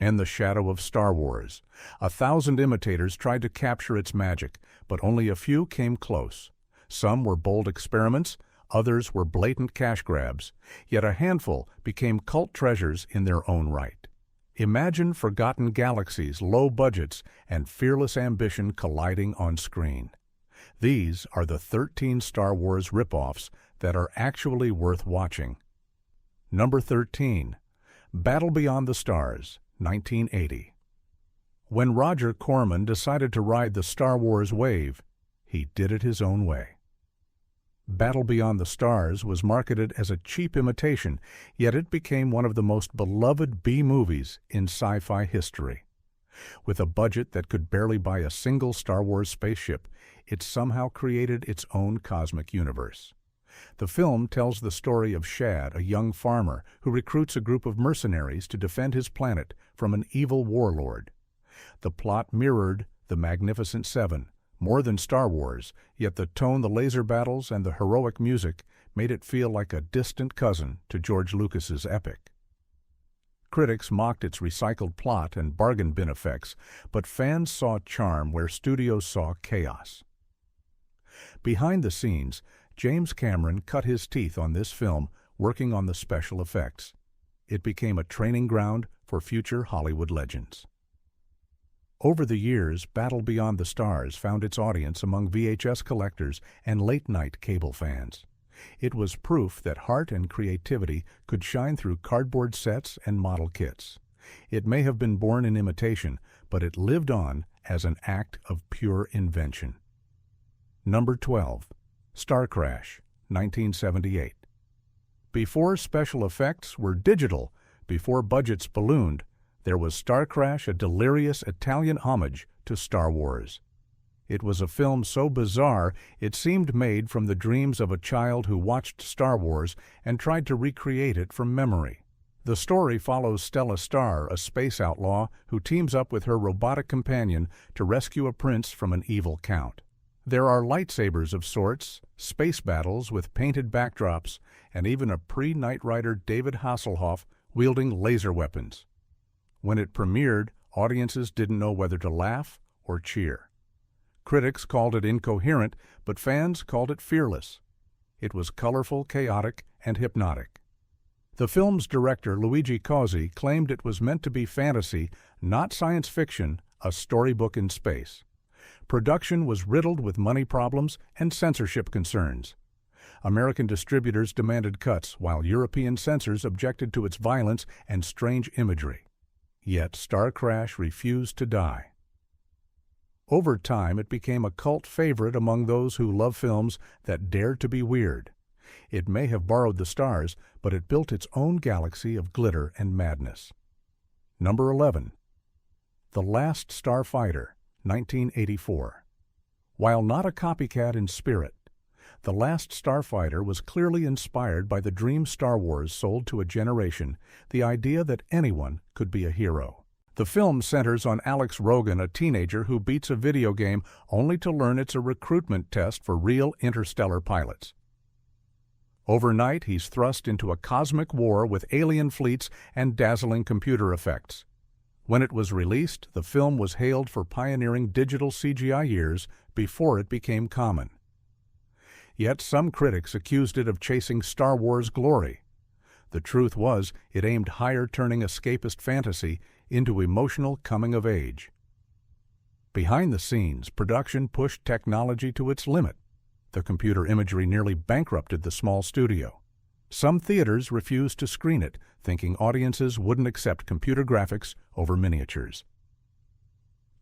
In the shadow of Star Wars, 1,000 imitators tried to capture its magic, but only a few came close. Some were bold experiments, others were blatant cash grabs, yet a handful became cult treasures in their own right. Imagine forgotten galaxies, low budgets, and fearless ambition colliding on screen. These are the 13 Star Wars ripoffs that are actually worth watching. Number 13. Battle Beyond the Stars, 1980. When Roger Corman decided to ride the Star Wars wave, he did it his own way. Battle Beyond the Stars was marketed as a cheap imitation, yet it became one of the most beloved B-movies in sci-fi history. With a budget that could barely buy a single Star Wars spaceship, it somehow created its own cosmic universe. The film tells the story of Shad, a young farmer who recruits a group of mercenaries to defend his planet from an evil warlord. The plot mirrored The Magnificent Seven, more than Star Wars, yet the tone, the laser battles, and the heroic music made it feel like a distant cousin to George Lucas's epic. Critics mocked its recycled plot and bargain bin effects, but fans saw charm where studios saw chaos. Behind the scenes, James Cameron cut his teeth on this film, working on the special effects. It became a training ground for future Hollywood legends. Over the years, Battle Beyond the Stars found its audience among VHS collectors and late-night cable fans. It was proof that heart and creativity could shine through cardboard sets and model kits. It may have been born in imitation, but it lived on as an act of pure invention. Number 12. Star Crash, 1978. Before special effects were digital, before budgets ballooned, there was Star Crash, a delirious Italian homage to Star Wars. It was a film so bizarre it seemed made from the dreams of a child who watched Star Wars and tried to recreate it from memory. The story follows Stella Star, a space outlaw who teams up with her robotic companion to rescue a prince from an evil count. There are lightsabers of sorts, space battles with painted backdrops, and even a pre-Knight Rider David Hasselhoff wielding laser weapons. When it premiered, audiences didn't know whether to laugh or cheer. Critics called it incoherent, but fans called it fearless. It was colorful, chaotic, and hypnotic. The film's director, Luigi Cozzi, claimed it was meant to be fantasy, not science fiction, a storybook in space. Production was riddled with money problems and censorship concerns. American distributors demanded cuts, while European censors objected to its violence and strange imagery. Yet Star Crash refused to die. Over time, it became a cult favorite among those who love films that dared to be weird. It may have borrowed the stars, but it built its own galaxy of glitter and madness. Number 11. The Last Starfighter, 1984. While not a copycat in spirit, The Last Starfighter was clearly inspired by the dream Star Wars sold to a generation, the idea that anyone could be a hero. The film centers on Alex Rogan, a teenager who beats a video game only to learn it's a recruitment test for real interstellar pilots. Overnight, he's thrust into a cosmic war with alien fleets and dazzling computer effects. When it was released, the film was hailed for pioneering digital CGI years before it became common. Yet some critics accused it of chasing Star Wars glory. The truth was, it aimed higher, turning escapist fantasy into emotional coming-of-age. Behind the scenes, production pushed technology to its limit. The computer imagery nearly bankrupted the small studio. Some theaters refused to screen it, thinking audiences wouldn't accept computer graphics over miniatures.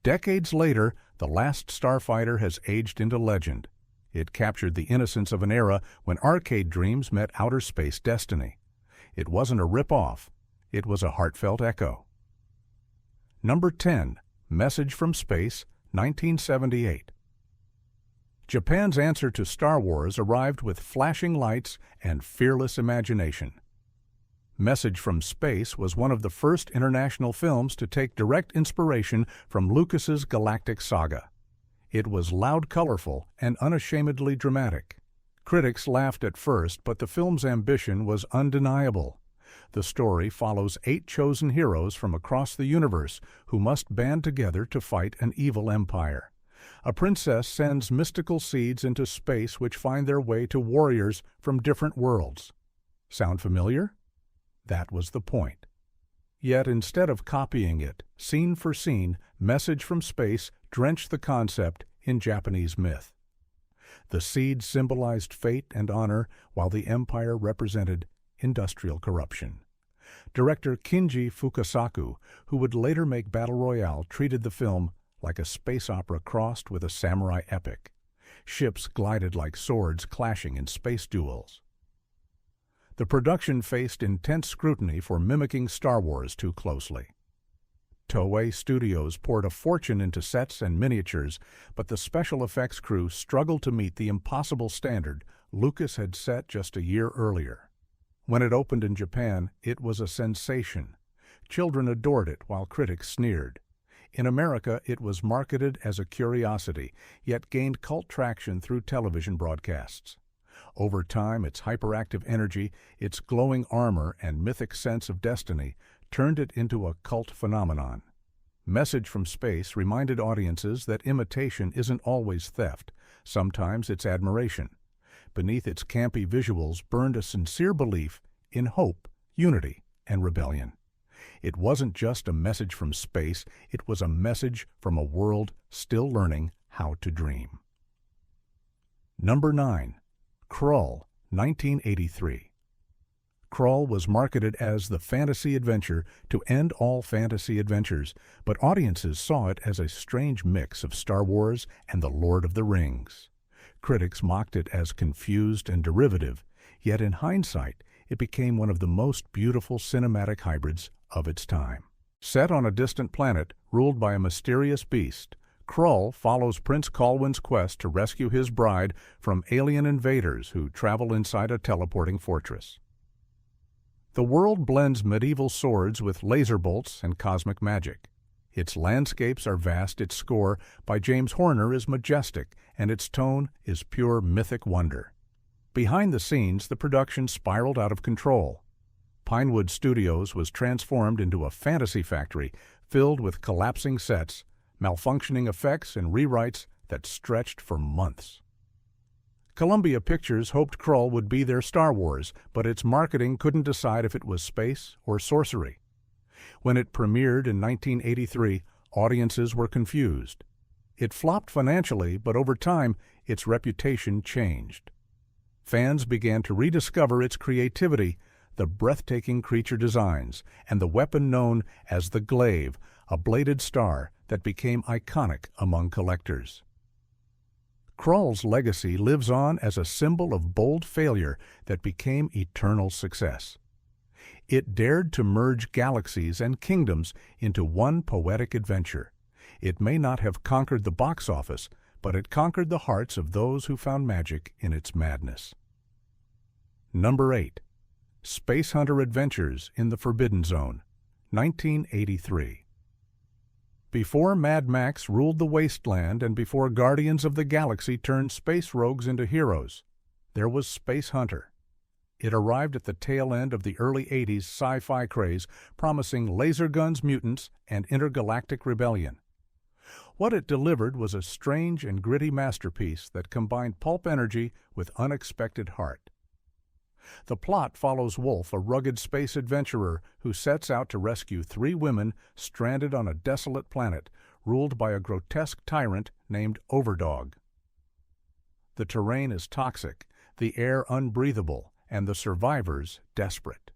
Decades later, The Last Starfighter has aged into legend. It captured the innocence of an era when arcade dreams met outer space destiny. It wasn't a rip-off. It was a heartfelt echo. Number 10. Message from Space, 1978. Japan's answer to Star Wars arrived with flashing lights and fearless imagination. Message from Space was one of the first international films to take direct inspiration from Lucas's galactic saga. It was loud, colorful, and unashamedly dramatic. Critics laughed at first, but the film's ambition was undeniable. The story follows 8 chosen heroes from across the universe who must band together to fight an evil empire. A princess sends mystical seeds into space which find their way to warriors from different worlds. Sound familiar? That was the point. Yet instead of copying it, scene for scene, Message from Space drenched the concept in Japanese myth. The seed symbolized fate and honor, while the empire represented industrial corruption. Director Kinji Fukasaku, who would later make Battle Royale, treated the film like a space opera crossed with a samurai epic. Ships glided like swords clashing in space duels. The production faced intense scrutiny for mimicking Star Wars too closely. Toei Studios poured a fortune into sets and miniatures, but the special effects crew struggled to meet the impossible standard Lucas had set just a year earlier. When it opened in Japan, it was a sensation. Children adored it while critics sneered. In America, it was marketed as a curiosity, yet gained cult traction through television broadcasts. Over time, its hyperactive energy, its glowing armor, and mythic sense of destiny turned it into a cult phenomenon. Message from Space reminded audiences that imitation isn't always theft. Sometimes it's admiration. Beneath its campy visuals burned a sincere belief in hope, unity, and rebellion. It wasn't just a message from space, it was a message from a world still learning how to dream. Number 9. Krull, 1983. Krull was marketed as the fantasy adventure to end all fantasy adventures, but audiences saw it as a strange mix of Star Wars and The Lord of the Rings. Critics mocked it as confused and derivative, yet in hindsight, it became one of the most beautiful cinematic hybrids of its time. Set on a distant planet ruled by a mysterious beast, Krull follows Prince Colwyn's quest to rescue his bride from alien invaders who travel inside a teleporting fortress. The world blends medieval swords with laser bolts and cosmic magic. Its landscapes are vast, its score by James Horner is majestic, and its tone is pure mythic wonder. Behind the scenes, the production spiraled out of control. Pinewood Studios was transformed into a fantasy factory filled with collapsing sets, malfunctioning effects, and rewrites that stretched for months. Columbia Pictures hoped Krull would be their Star Wars, but its marketing couldn't decide if it was space or sorcery. When it premiered in 1983, audiences were confused. It flopped financially, but over time, its reputation changed. Fans began to rediscover its creativity, the breathtaking creature designs, and the weapon known as the glaive, a bladed star that became iconic among collectors. Krull's legacy lives on as a symbol of bold failure that became eternal success. It dared to merge galaxies and kingdoms into one poetic adventure. It may not have conquered the box office, but it conquered the hearts of those who found magic in its madness. Number 8. Space Hunter Adventures in the Forbidden Zone, 1983. Before Mad Max ruled the wasteland and before Guardians of the Galaxy turned space rogues into heroes, there was Space Hunter. It arrived at the tail end of the early 80s sci-fi craze, promising laser guns, mutants, and intergalactic rebellion. What it delivered was a strange and gritty masterpiece that combined pulp energy with unexpected heart. The plot follows Wolf, a rugged space adventurer who sets out to rescue 3 women stranded on a desolate planet ruled by a grotesque tyrant named Overdog. The terrain is toxic, the air unbreathable, and the survivors desperate.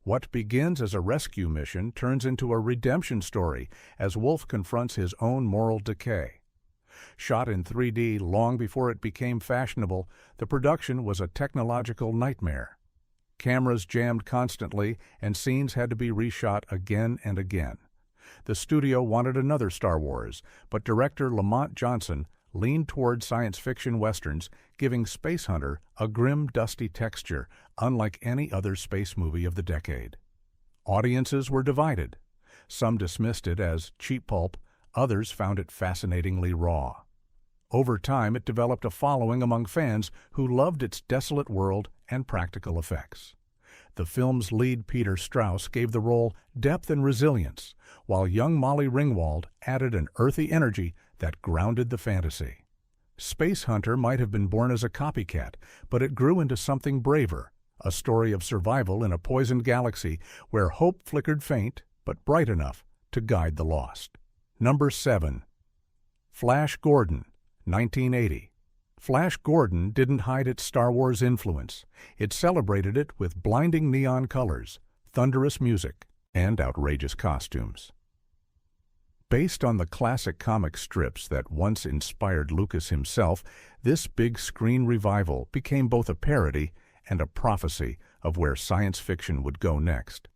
What begins as a rescue mission turns into a redemption story as Wolf confronts his own moral decay. Shot in 3D long before it became fashionable, the production was a technological nightmare. Cameras jammed constantly, and scenes had to be reshot again and again. The studio wanted another Star Wars, but director Lamont Johnson leaned toward science fiction westerns, giving Space Hunter a grim, dusty texture, unlike any other space movie of the decade. Audiences were divided. Some dismissed it as cheap pulp, others found it fascinatingly raw. Over time, it developed a following among fans who loved its desolate world and practical effects. The film's lead Peter Strauss gave the role depth and resilience, while young Molly Ringwald added an earthy energy that grounded the fantasy. Space Hunter might have been born as a copycat, but it grew into something braver, a story of survival in a poisoned galaxy where hope flickered faint but bright enough to guide the lost. Number 7. Flash Gordon, 1980. Flash Gordon didn't hide its Star Wars influence. It celebrated it with blinding neon colors, thunderous music, and outrageous costumes. Based on the classic comic strips that once inspired Lucas himself, this big-screen revival became both a parody and a prophecy of where science fiction would go next.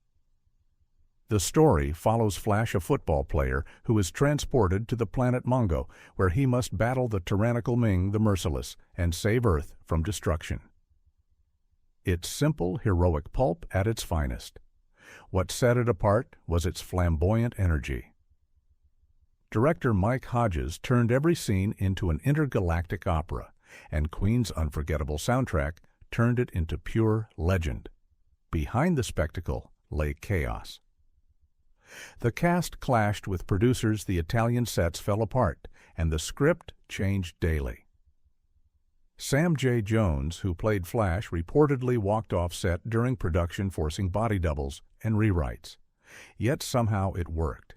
The story follows Flash, a football player who is transported to the planet Mongo, where he must battle the tyrannical Ming the Merciless and save Earth from destruction. It's simple, heroic pulp at its finest. What set it apart was its flamboyant energy. Director Mike Hodges turned every scene into an intergalactic opera, and Queen's unforgettable soundtrack turned it into pure legend. Behind the spectacle lay chaos. The cast clashed with producers, the Italian sets fell apart, and the script changed daily. Sam J. Jones, who played Flash, reportedly walked off set during production, forcing body doubles and rewrites. Yet somehow it worked.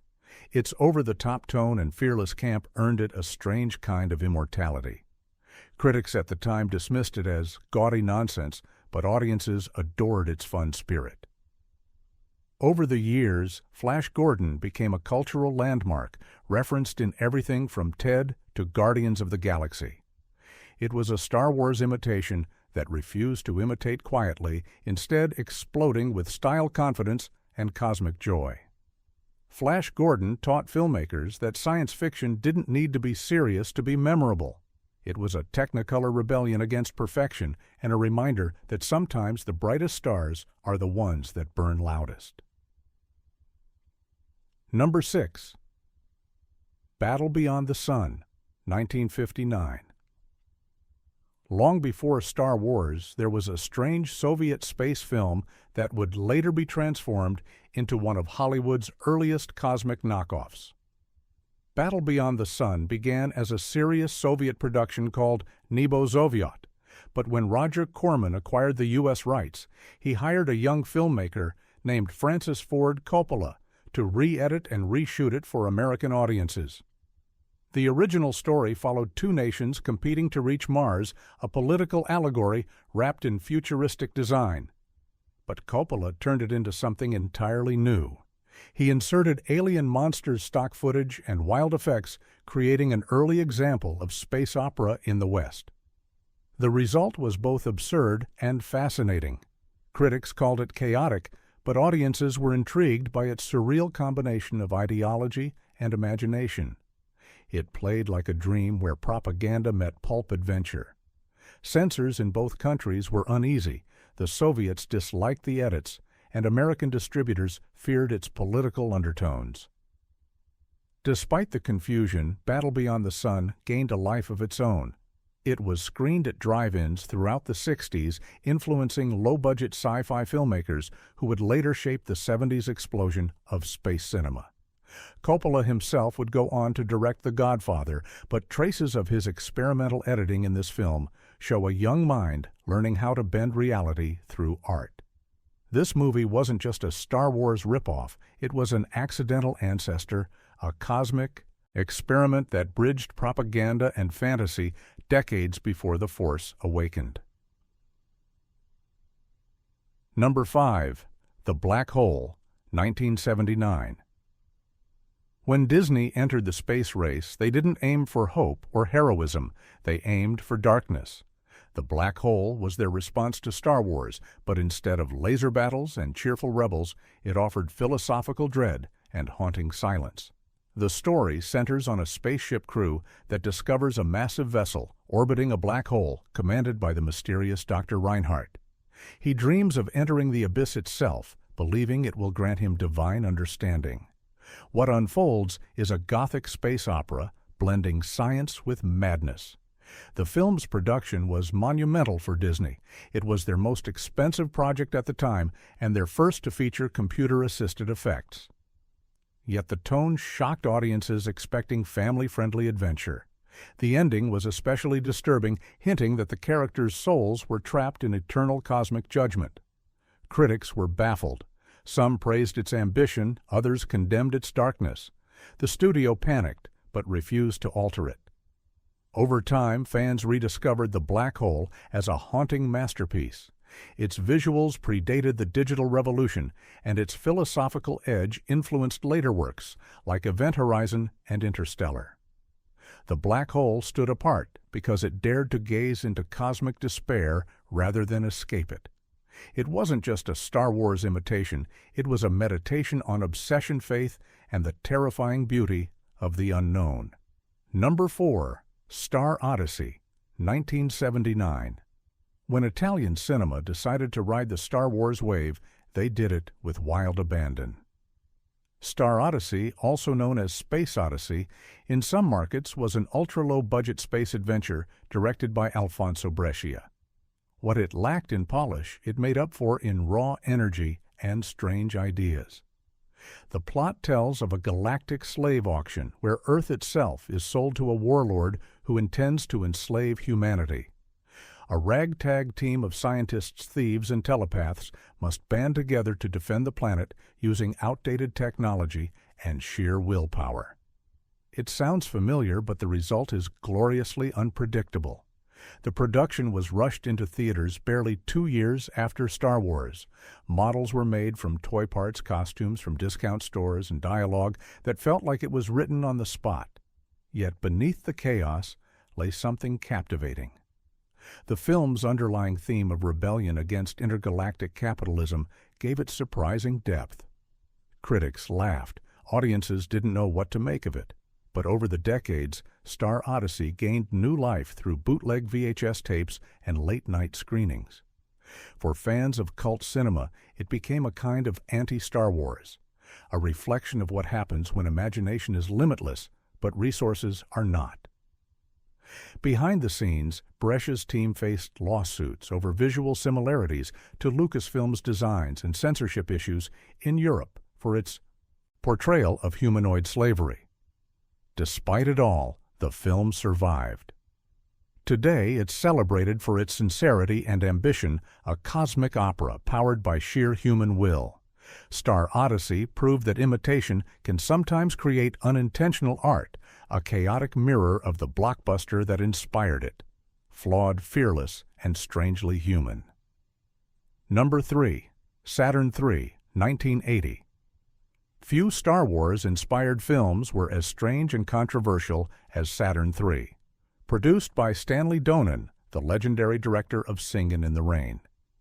Its over-the-top tone and fearless camp earned it a strange kind of immortality. Critics at the time dismissed it as gaudy nonsense, but audiences adored its fun spirit. Over the years, Flash Gordon became a cultural landmark, referenced in everything from Ted to Guardians of the Galaxy. It was a Star Wars imitation that refused to imitate quietly, instead exploding with style, confidence, and cosmic joy. Flash Gordon taught filmmakers that science fiction didn't need to be serious to be memorable. It was a technicolor rebellion against perfection and a reminder that sometimes the brightest stars are the ones that burn loudest. Number 6. Battle Beyond the Sun, 1959. Long before Star Wars, there was a strange Soviet space film that would later be transformed into one of Hollywood's earliest cosmic knockoffs. Battle Beyond the Sun began as a serious Soviet production called Nebo Zovyot, but when Roger Corman acquired the U.S. rights, he hired a young filmmaker named Francis Ford Coppola to re-edit and reshoot it for American audiences. The original story followed two nations competing to reach Mars, a political allegory wrapped in futuristic design. But Coppola turned it into something entirely new. He inserted alien monsters stock footage and wild effects, creating an early example of space opera in the West. The result was both absurd and fascinating. Critics called it chaotic, but audiences were intrigued by its surreal combination of ideology and imagination. It played like a dream where propaganda met pulp adventure. Censors in both countries were uneasy. The Soviets disliked the edits, and American distributors feared its political undertones. Despite the confusion, Battle Beyond the Sun gained a life of its own. It was screened at drive-ins throughout the 60s, influencing low-budget sci-fi filmmakers who would later shape the 70s explosion of space cinema. Coppola himself would go on to direct The Godfather, but traces of his experimental editing in this film show a young mind learning how to bend reality through art. This movie wasn't just a Star Wars ripoff, it was an accidental ancestor, a cosmic experiment that bridged propaganda and fantasy decades before The Force awakened. Number 5. The Black Hole, 1979. When Disney entered the space race, they didn't aim for hope or heroism, they aimed for darkness. The Black Hole was their response to Star Wars, but instead of laser battles and cheerful rebels, it offered philosophical dread and haunting silence. The story centers on a spaceship crew that discovers a massive vessel orbiting a black hole commanded by the mysterious Dr. Reinhardt. He dreams of entering the abyss itself, believing it will grant him divine understanding. What unfolds is a gothic space opera blending science with madness. The film's production was monumental for Disney. It was their most expensive project at the time and their first to feature computer-assisted effects. Yet the tone shocked audiences expecting family-friendly adventure. The ending was especially disturbing, hinting that the characters' souls were trapped in eternal cosmic judgment. Critics were baffled. Some praised its ambition, others condemned its darkness. The studio panicked, but refused to alter it. Over time, fans rediscovered The Black Hole as a haunting masterpiece. Its visuals predated the digital revolution, and its philosophical edge influenced later works, like Event Horizon and Interstellar. The Black Hole stood apart because it dared to gaze into cosmic despair rather than escape it. It wasn't just a Star Wars imitation, it was a meditation on obsession, faith, and the terrifying beauty of the unknown. Number 4. Star Odyssey, 1979. When Italian cinema decided to ride the Star Wars wave, they did it with wild abandon. Star Odyssey, also known as Space Odyssey, in some markets was an ultra-low-budget space adventure directed by Alfonso Brescia. What it lacked in polish, it made up for in raw energy and strange ideas. The plot tells of a galactic slave auction where Earth itself is sold to a warlord who intends to enslave humanity. A ragtag team of scientists, thieves, and telepaths must band together to defend the planet using outdated technology and sheer willpower. It sounds familiar, but the result is gloriously unpredictable. The production was rushed into theaters barely 2 years after Star Wars. Models were made from toy parts, costumes from discount stores, and dialogue that felt like it was written on the spot. Yet beneath the chaos lay something captivating. The film's underlying theme of rebellion against intergalactic capitalism gave it surprising depth. Critics laughed. Audiences didn't know what to make of it. But over the decades, Star Odyssey gained new life through bootleg VHS tapes and late-night screenings. For fans of cult cinema, it became a kind of anti-Star Wars, a reflection of what happens when imagination is limitless, but resources are not. Behind the scenes, Brescia's team faced lawsuits over visual similarities to Lucasfilm's designs and censorship issues in Europe for its portrayal of humanoid slavery. Despite it all, the film survived. Today, it's celebrated for its sincerity and ambition, a cosmic opera powered by sheer human will. Star Odyssey proved that imitation can sometimes create unintentional art, a chaotic mirror of the blockbuster that inspired it. Flawed, fearless, and strangely human. Number 3. Saturn III, 1980. Few Star Wars-inspired films were as strange and controversial as Saturn III. Produced by Stanley Donen, the legendary director of Singin' in the Rain.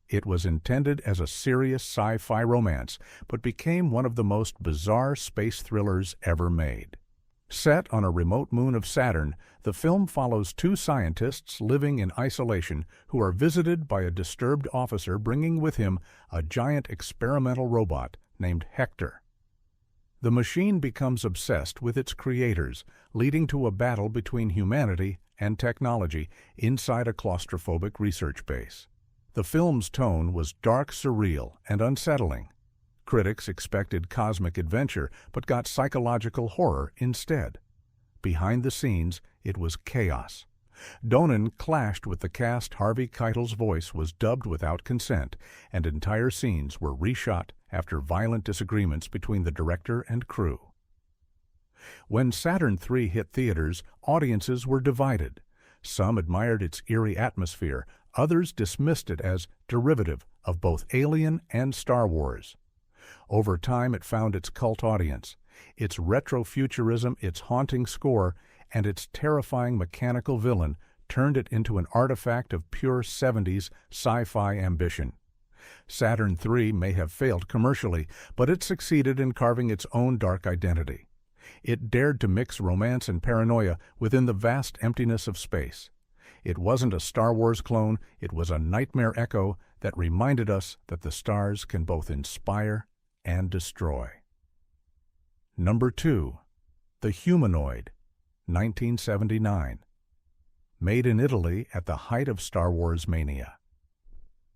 It was intended as a serious sci-fi romance, but became one of the most bizarre space thrillers ever made. Set on a remote moon of Saturn, the film follows two scientists living in isolation who are visited by a disturbed officer bringing with him a giant experimental robot named Hector. The machine becomes obsessed with its creators, leading to a battle between humanity and technology inside a claustrophobic research base. The film's tone was dark, surreal, and unsettling. Critics expected cosmic adventure, but got psychological horror instead. Behind the scenes, it was chaos. Donen clashed with the cast. Harvey Keitel's voice was dubbed without consent, and entire scenes were reshot after violent disagreements between the director and crew. When Saturn III hit theaters, audiences were divided. Some admired its eerie atmosphere, others dismissed it as derivative of both Alien and Star Wars. Over time, it found its cult audience. Its retrofuturism, its haunting score, and its terrifying mechanical villain turned it into an artifact of pure 70s sci-fi ambition. Saturn III may have failed commercially, but it succeeded in carving its own dark identity. It dared to mix romance and paranoia within the vast emptiness of space. It wasn't a Star Wars clone, it was a nightmare echo that reminded us that the stars can both inspire and destroy. Number 2. The Humanoid, 1979. made in Italy at the height of Star Wars mania.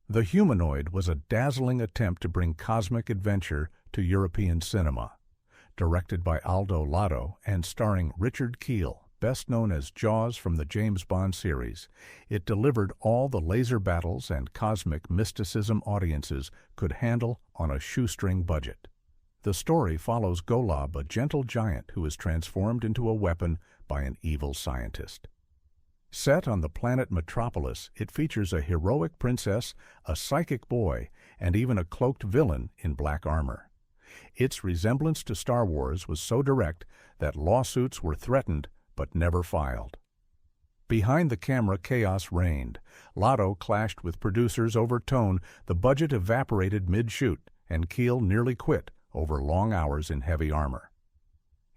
The Humanoid was a dazzling attempt to bring cosmic adventure to European cinema. Directed by Aldo Lado and starring Richard Kiel, best known as Jaws from the James Bond series, it delivered all the laser battles and cosmic mysticism audiences could handle on a shoestring budget. The story follows Golob, a gentle giant who is transformed into a weapon by an evil scientist. Set on the planet Metropolis, it features a heroic princess, a psychic boy, and even a cloaked villain in black armor. Its resemblance to Star Wars was so direct that lawsuits were threatened but never filed. Behind the camera, chaos reigned. Lotto clashed with producers over tone, the budget evaporated mid-shoot, and Kiel nearly quit over long hours in heavy armor.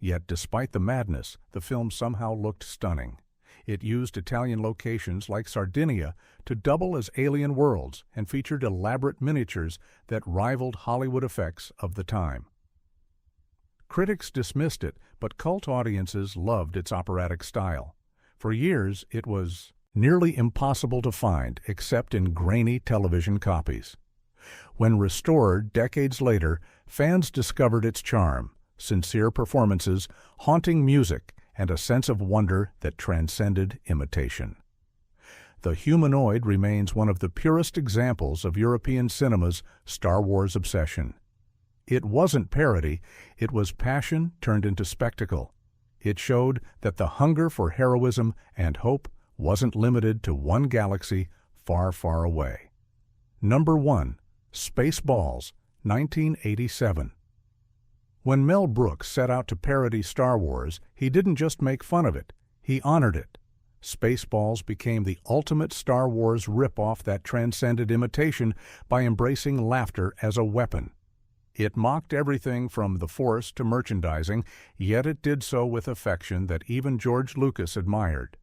Yet despite the madness, the film somehow looked stunning. It used Italian locations like Sardinia to double as alien worlds and featured elaborate miniatures that rivaled Hollywood effects of the time. Critics dismissed it, but cult audiences loved its operatic style. For years, it was nearly impossible to find except in grainy television copies. When restored decades later, fans discovered its charm, sincere performances, haunting music, and a sense of wonder that transcended imitation. The Humanoid remains one of the purest examples of European cinema's Star Wars obsession. It wasn't parody, it was passion turned into spectacle. It showed that the hunger for heroism and hope wasn't limited to one galaxy far, far away. Number 1. Spaceballs, 1987. When Mel Brooks set out to parody Star Wars, he didn't just make fun of it, he honored it. Spaceballs became the ultimate Star Wars rip-off that transcended imitation by embracing laughter as a weapon. It mocked everything from the Force to merchandising, yet it did so with affection that even George Lucas admired.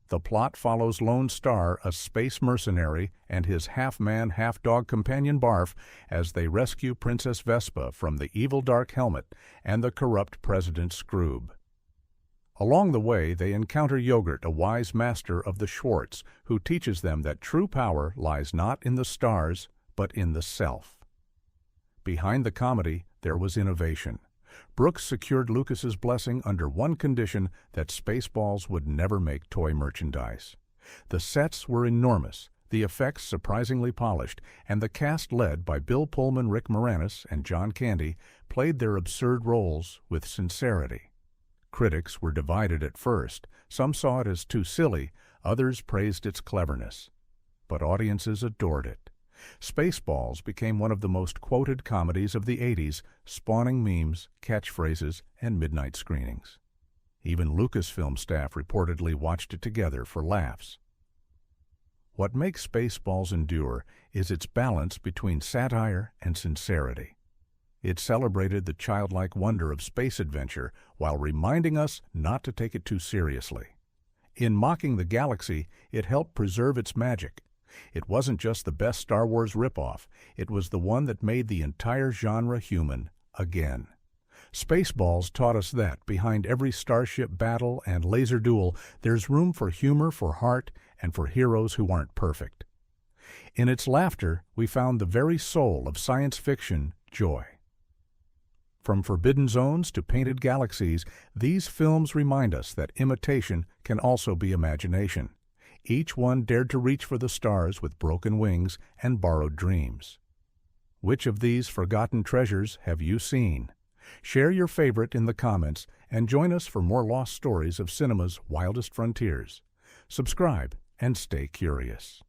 The plot follows Lone Star, a space mercenary, and his half-man, half-dog companion Barf as they rescue Princess Vespa from the evil Dark Helmet and the corrupt President Scroob. Along the way, they encounter Yogurt, a wise master of the Schwartz, who teaches them that true power lies not in the stars, but in the self. Behind the comedy, there was innovation. Brooks secured Lucas's blessing under one condition: that Spaceballs would never make toy merchandise. The sets were enormous, the effects surprisingly polished, and the cast led by Bill Pullman, Rick Moranis, and John Candy played their absurd roles with sincerity. Critics were divided at first. Some saw it as too silly, others praised its cleverness. But audiences adored it. Spaceballs became one of the most quoted comedies of the 80s, spawning memes, catchphrases, and midnight screenings. Even Lucasfilm staff reportedly watched it together for laughs. What makes Spaceballs endure is its balance between satire and sincerity. It celebrated the childlike wonder of space adventure while reminding us not to take it too seriously. In mocking the galaxy, it helped preserve its magic. It wasn't just the best Star Wars ripoff, it was the one that made the entire genre human again. Spaceballs taught us that behind every starship battle and laser duel, there's room for humor, for heart, and for heroes who aren't perfect. In its laughter, we found the very soul of science fiction joy. From Forbidden Zones to Painted Galaxies, these films remind us that imitation can also be imagination. Each one dared to reach for the stars with broken wings and borrowed dreams. Which of these forgotten treasures have you seen? Share your favorite in the comments and join us for more lost stories of cinema's wildest frontiers. Subscribe and stay curious.